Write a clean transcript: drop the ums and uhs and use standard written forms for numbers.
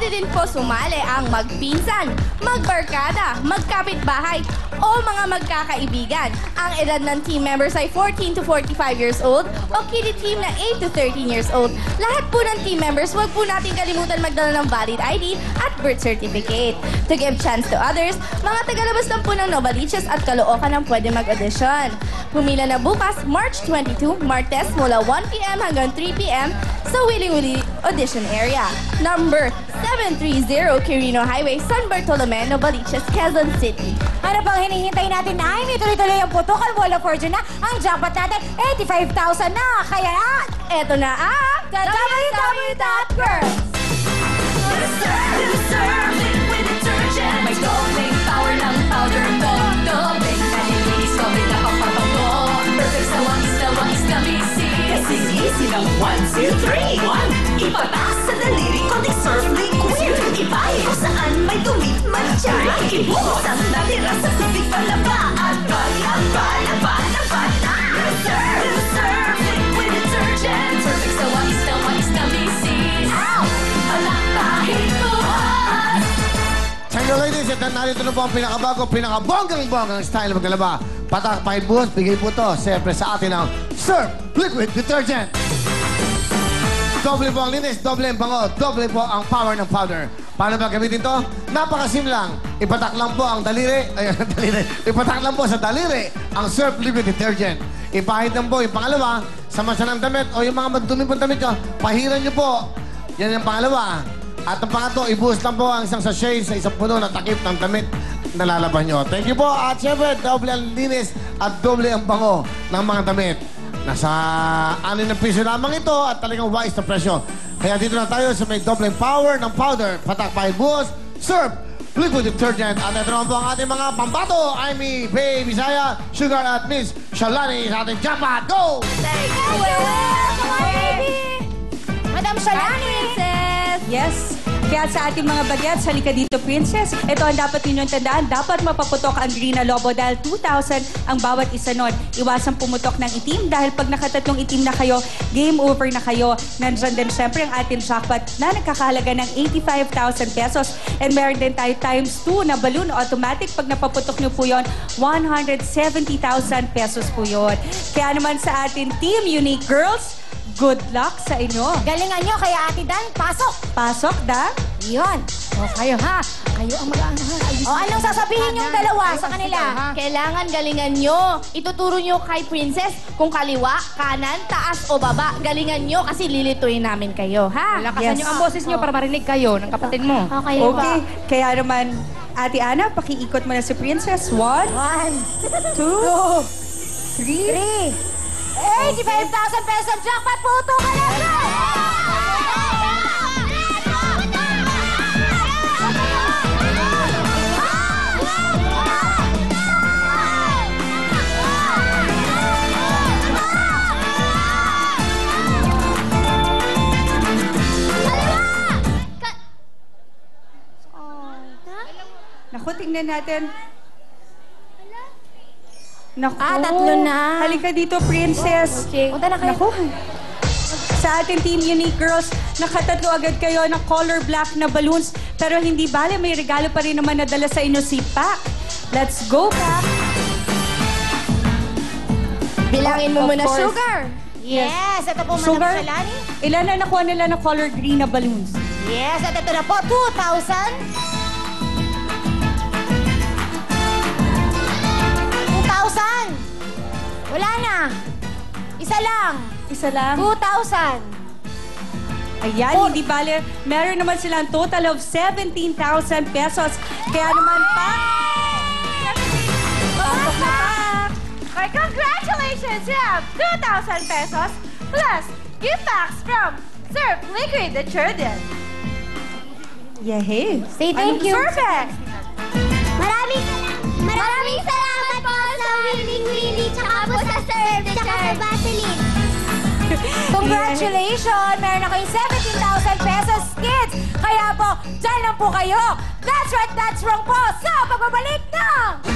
Pwede din po sumali ang magpinsan, magbarkada, magkapitbahay, o mga magkakaibigan. Ang edad ng team members ay 14 to 45 years old o kiddie team na 8 to 13 years old. Lahat po ng team members, huwag po natin kalimutan magdala ng valid ID at birth certificate. To give chance to others, mga tagalabas lang po ng Novaliches at Caloocan ang pwede mag-audition. Pumila na bukas, March 22, Martes mula 1 p.m. hanggang 3 p.m. sa Willy Willy Audition Area. Number 730 Quirino Highway, San Bartolome, Novaliches, Quezon City. Ano pang hinihintay natin na ay tuloy-tuloy ang putukan, Wall of Fortune na. Ang jackpot natin, 85,000 na. Kaya, Eto na ang www.girls. Liquid detergent. May dobleng power ng powder mo. Dobleng nalilinis, dobleng napapabango. Perfect sa wangis na misi. Kasi easy lang 1, 2, 3. 1. Ipataas sa daliri ko ni Surf Liquid. Ipahin kung saan may dumit man dyan. Ibuhos ang natira sa tubig palaba. At palaba. Surf Liquid detergent. Perfect sa wangis na misis. Palakpahin ko. Hello ladies, at narito na po ang pinakabago, pinakabonggang-bonggang style maglalaba. Patak, pahit buhos, bigay po to. Siyempre sa atin ang Surf Liquid Detergent. Doble po ang linis, doble ang bango, doble po ang power ng powder. Paano ba gamitin to? Napakasim lang. Ipatak lang po ang daliri. Ipatak lang po sa daliri ang Surf Liquid Detergent. Ipahid lang po yung pangalawa sa masa ng damit o yung mga madumi pong damit ko. Pahiran nyo po. Yan yung pangalawa. At ang pangatlo, ibuhos lang po ang isang sachet sa isang puno na takip ng damit na lalaban nyo. Thank you po. At syempre, doble ang linis at doble ang bango ng mga damit. Nasa 6 na piso lamang ito at talagang wise na presyo. Kaya dito na tayo sa may dobleng power ng powder. Patak, pahid, buhos, Surf Liquid Detergent. At ito naman po ang ating mga pambato. Amy, Babe, Bisaya, Sugar at Miss Shalani sa ating jackpot. Go! Thank you! Come on, baby! Madam Shalani! Yes. Kaya sa ating mga bagets, halika dito, Princess. Ito ang dapat ninyong tandaan. Dapat mapaputok ang green na lobo dahil 2,000 ang bawat isa nun. Iwasang pumutok ng itim dahil pag nakatatlong itim na kayo, game over na kayo. Nandyan din syempre ang ating jackpot na nagkakahalaga ng 85,000 pesos. And meron din tayo times 2 na balloon automatic. Pag napaputok nyo po yun, 170,000 pesos po yun. Kaya naman sa ating Team Unique Girls, good luck sa inyo. Galingan nyo, kaya Ate Dan, pasok! Pasok, Dan. Yun. O kayo ha, kayo ang mag-aanahan. O anong sasabihin yung dalawa sa kanila? Kailangan galingan nyo. Ituturo nyo kay Princess kung kaliwa, kanan, taas o baba. Galingan nyo kasi lilituin namin kayo, ha? Yes. Lakasan nyo ang boses nyo para marinig kayo ng kapatid mo. Okay, Okay, kaya naman, Ate Ana, pakiikot mo na si Princess. 1, 2, 3. 85,000 pesos jackpot, puto ka lang na! Naku, tingnan natin. Naku. Tatlo na. Halika dito, Princess. Punta na kayo. Naku. Sa ating Team Unique Girls, nakatatlo agad kayo ng color black na balloons. Pero hindi bale, may regalo pa rin naman nadala sa inyo si Pac. Let's go, Pac. Bilangin mo Of muna, course. Sugar. Yes, ito po Sugar, Madam Shalani. ilan na nakuha nila ng color green na balloons? Yes, at ito na po, 2,000. 2,000. Wala na. Isa lang. Isa lang. 2,000. Ayan, hindi bale. Meron naman silang total of 17,000 pesos. Kaya naman, Pac. Pasok na, Pac. Or congratulations! You have 2,000 pesos plus gift packs from Surf Liquid Detergent. Yehey. Say thank you. Perfect! Maraming salamat po sa Winning Willy tsaka po sa Surf tsaka sa Vaseline. Congratulations! Meron na kayong 17,000 pesos, kids! Kaya po, dyan lang po kayo. That's right, that's wrong po sa pagbabalik ng